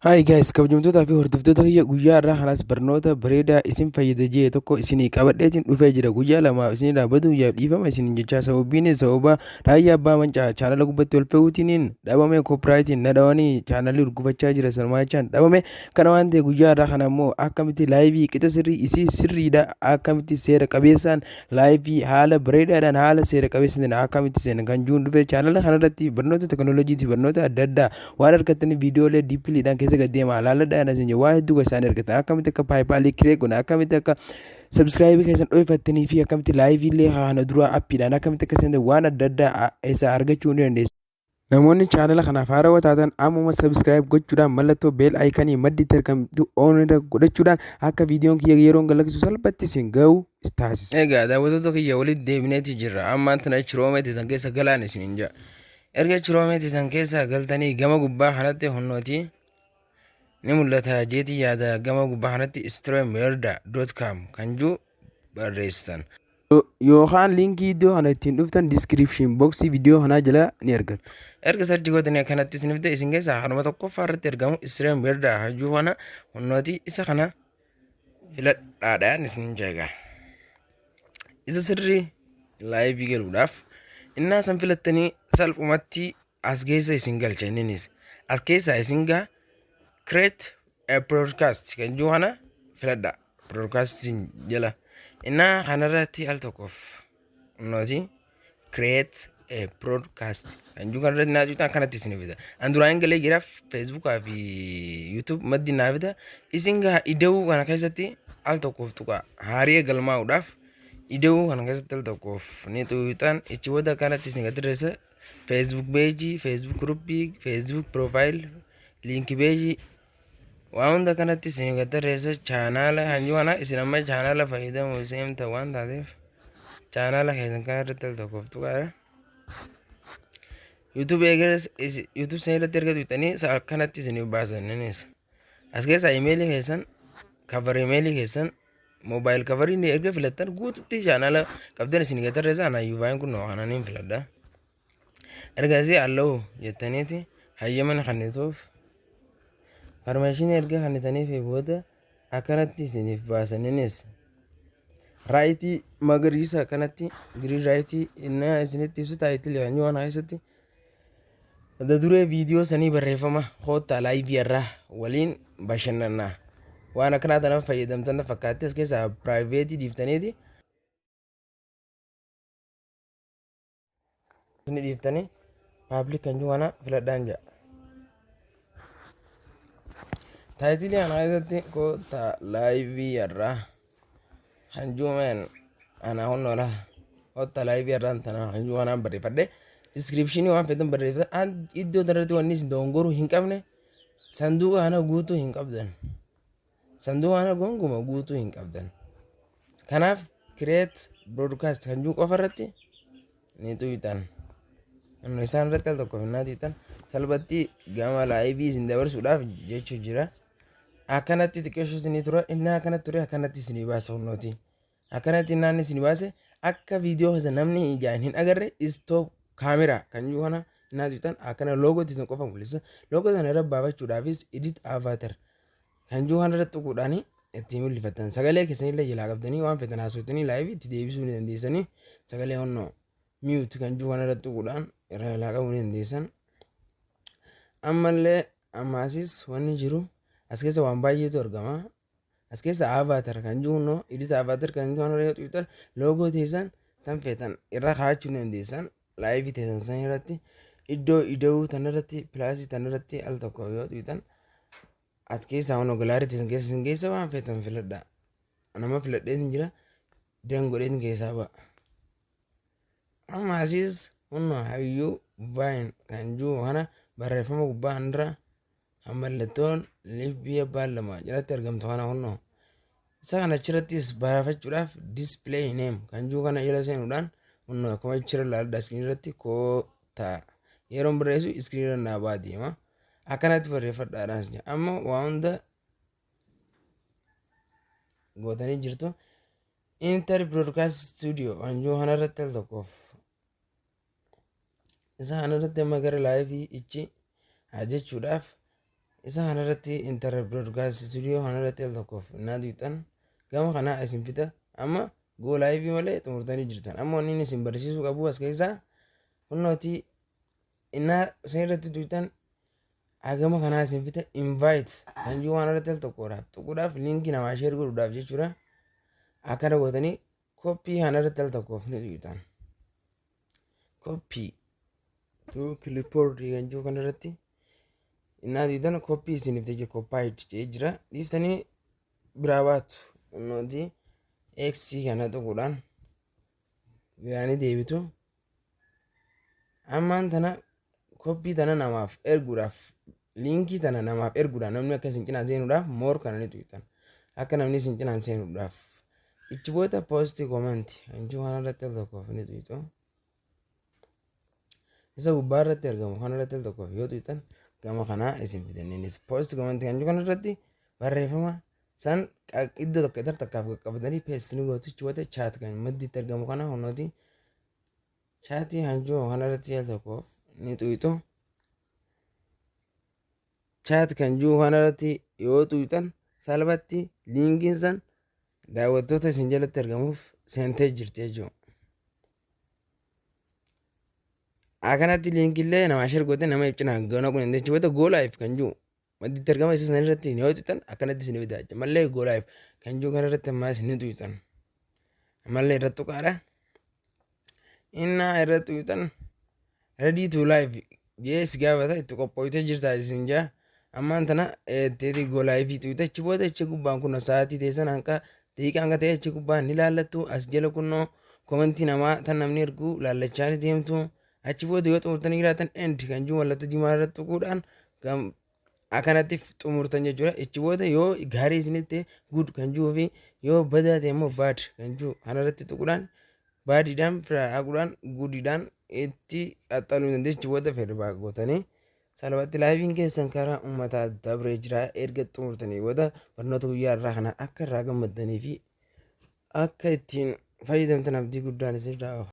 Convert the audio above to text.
Hi guys, kabajamtoota fi hordoftoota kiyya guyyaa irraa kanaas barnoota bareedaa isin fayyada jee tokko isinii qabadheetiin dhufee jira. Guyyaa lama isinii dhaabbatu guyyaa dhiifama isin jechaa sababiin sababa raayyaa abbaa mancaa chaanala gubbatti ol fe'uutiin dhabame koopiraayitiin na dhawanii chaanalii urgufachaa jira sarmaachaan dhabame. Kana waan ta'e guyyaa irraa kana immoo akkamitti laayivii qixa sirrii isii sirriidha akkamitti seera qabeessaan laayivii haala bareedaadhaan haala seera qabeessaan akkamitti seenan kan juun dhufe chaanala kanarratti barnoota teekinooloojiitii barnoota adda addaa waan argattanii viidiyoolee diippiliidhaan keessa gaddeema laaladhaan asin waa hedduu isaan argatan akkamitti akka paayipaalii kiree godhan akkamitti akka sabskraayibii keessan dho'ifattanii fi akkamitti laayiviillee kana dura appiidhaan akkamitti akka seenan waan adda addaa isa argachuu ni dandeessu. Namoonni chaanala kanaaf haarawaa taatan ammuma sabskraayib gochuudhaan mallattoo beel aayikanii maddiitti argamtu oonirra godhachuudhaan akka viidiyoon kiyya yeroon galakkisu salphatti isin gahu taasisa. Egaa daawwattoota kiyya walitti deebineeti jirra. Ammaan tana chiroomeeti san keessa galaan isin hin jaa. Erga chiroomeeti san keessa galtanii gama gubbaa kanatti honnooti ni mul'ata jeetii yaada gama gubbaa kanatti streamerda.com kan jiru barreessitan. Yookaan liinkii iddoo kana ittiin dhuftan description boxii viidiyoo kanaa jala ni argattu. Erga sarchi gootanii kanatti isin fide isin keessaa haruma tokkoffaa irratti argamu streamerda kan jiru kana honnooti isa kana filadhaadhaan isin jeega. Isa sirrii laayivii galuudhaaf innaa san filattanii salphumatti as keessa isin galcha inninis as keessa isin gaa create a broadcast kan jiru kana filadha broadcasting jala innaa kanarratti al tokkoof nooti create a broadcast kan jiru kanarratti naa juutaan kanatti isin fida an duraan galee jira Facebook fi YouTube maddi naa fida isin gaa ida'uu kana keessatti al tokkoof tuqaa haarii galmaa'uudhaaf ida'uu kana keessatti al tokkoof ni tuutaan ichi wada kanatti isin gaddirreessa Facebook page, Facebook group, Facebook profile, link page waan hunda kanatti isin gaddirreessa chaanala kan jiru kana isin amma chaanala fayyadamu seemta waan taateef chaanala keessan kanarratti al tokkoof tuqaadha. YouTube seenirratti erga tuuxanii kanatti isin baasannis as keessaa imeelii keessan cover imeelii keessan mobile coverii ni erga filattan guututti chaanala qabdan isin gaddirreessa anaayyuu vaayin kun kananiin filadha. Ergasii allahu jettaniiti hayyaman kannituuf farmaashinii erga kannitaniif booda akkanatti isiniif baasaninis raayitii magariisa kanatti girii raayitii innaa isinitti ibsu taayitilii kan jiru kana keessatti mata duree viidiyoo sanii barreeffama hoottaa laayivii irraa waliin bashannanaa waan akkanaa tanaaf fayyadamtan fakkaatti as keessaa piraayiveetii dhiiftaniiti ni dhiiftanii paablik kan jiru kana filadhaan jedha. Taayitilii kana keessatti koota laayivii irraa kan jiru meen anaa honnola koota laayivii irraa tanaa kan jiru kanaan barreeffadhe diskiripshinii waan fedhan barreeffatan iddoo irratti wanni isin dogongoruu hin qabne sanduuqa kana guutuu hin qabdan sanduuqa kana gonguma guutuu hin qabdan kanaaf create broadcast kan jiru qofa irratti ni tuuyitan. Isaan irratti al tokko finnaa tuuyitan salphatti gama laayivii isin dabarsuudhaaf jechuu jira. Akkanatti xiqqeessu isinii tura innaa akkanatti ture akkanatti isinii baasa honnooti akkanatti innaan isinii baase akka viidiyoo keessa namni ijaan hin agarre istoop kaameraa kan jiru kana innaa tuuyitan akkana loogootti isin qofa mul'isa loogoo sana irra baafachuudhaafis edit avatar kan jiru kana irratti tuquudhaan ittiin mul'ifatan sagalee keessanillee jalaa qabdanii waan fedhan haasofitanii laayivii itti deebisuu ni dandeessanii sagalee honnoo mute kan jiru kana irratti tuquudhaan irra jalaa qabuu ni dandeessan. Ammallee ammaasis wanni jiru as keessa waan baay'eetu argama. As keessa avatar kan jiru no edit avatar kan jiru kana irratti tuuyitan loogoo teessan tan feetan irra kaa'achuu ni dandeessan laayivii teessan san irratti iddoo ida'uu tan irratti pilaasii tan irratti al tokko yoo tuuyitan as keessaa honnoo galaarii teessan keessa waan feetan filadha. Nama filadheetiin jira dangodheetiin keessaa ba'a. Ammaasis honnoo hayyuu vaayin kan jiru kana barreeffama gubbaa irra mallattoon liibii abbaan lama jalatti argamtu kana honnoo isa kana achirrattis baafachuudhaaf display name kan jiru kana jala seenuudhaan honnoo akkuma achirra ilaaludha iskiriin irratti koota yeroon barreessu iskiriin irra naa baa deema akkanatti barreeffadhaadhaan amma waa hunda gootanii jirtu inter broadcast studio kan jiru kana irratti al tokkoof isa kana irratti amma gara laayivii ichi jechuudhaaf isa kanarratti inter broadcast studio kanarratti al tokkoof naa duutan gama kanaa isin fita amma go live malee xumurtanii jirtan amma wanni isin barsiisuu qabu as keessaa hunnooti innaa sanirratti duutan agama kanaa isin fita invite kan jiru kanarratti al tokkodhaaf tuquudhaaf linkii namaa share godhuudhaaf jechuudha akkana gootanii koppii kanarratti al tokkoof ni duutan koppii to clipboard kan jiru kanarratti innaa duutan koppii isiniif ta'e koppaayit jedhee jira dhiiftanii biraa baatu hunnooti x kana tuquudhaan biraanii deebitu ammaan tana koppii tana namaaf erguudhaaf linkii tana namaaf erguudhaan namni akka isin cinaan seenuudhaaf moor kana ni tuqxan akka namni isin cinaan seenuudhaaf ichi booda poostii komanti kan jiru kanarratti al tokkoof ni tuqxu isa gubbaa irratti argamu kanarratti al tokkoof yoo tuqxan gama kanaa isin fidannis poostii komanti kan jiru kanarratti barreeffama san iddoo tokko takkaaf qaqqabatanii peestii gootu ichi booda chaat kan maddiitti argamu kana hunnooti chaatii kan jiru kanarratti al tokkoof ni tuqxu chaat kan jiru kanarratti yoo tuqxan salphatti liinkiin san daawwattoota isin jalatti argamuuf seentee jirti jechuudha. Akkanatti liinkiillee namaa share goote nama ibcina gana kun hin jechuudha go live kan jiru maddiitti argama isa sanarratti yoo tuqxan akkanatti isin fidaa malee go live kan jiru kanarratti ammaa isin tuqxan malee irratti tuqaadha innaa irratti tuqxan ready to live yes gaafata itti qophooytee jirtaa isin jaa ammaan tana teeti go live tuqxa achi booda achi gubbaan kun sa'aatii teessan hanqa daqiiqaan ka ta'e achi gubbaan ni laallattu as jala kunnoo komentii namaa tan namni ergu laallachaa ni deemtu achi booda yoo xumurtanii jiraatan end kan jiru mallattoo diimaa irratti tuquudhaan akkanatti xumurtan jechuudha achi booda yoo gaarii isinitti good kan jiruu fi yoo badaa ta'e immoo bad kan jiru kanarratti tuquudhaan baadiidhaan fira haquudhaan gudiidhaan itti qaxxaluu dandeessu achi booda feedback gootanii salphatti laayiviin keessan karaa uummataa dabree jira erga xumurtanii booda barnoota guyyaa irraa kana akka irraa gammaddanii fi akka ittiin fayyadamtan abdii guddaan isin irraa qaba.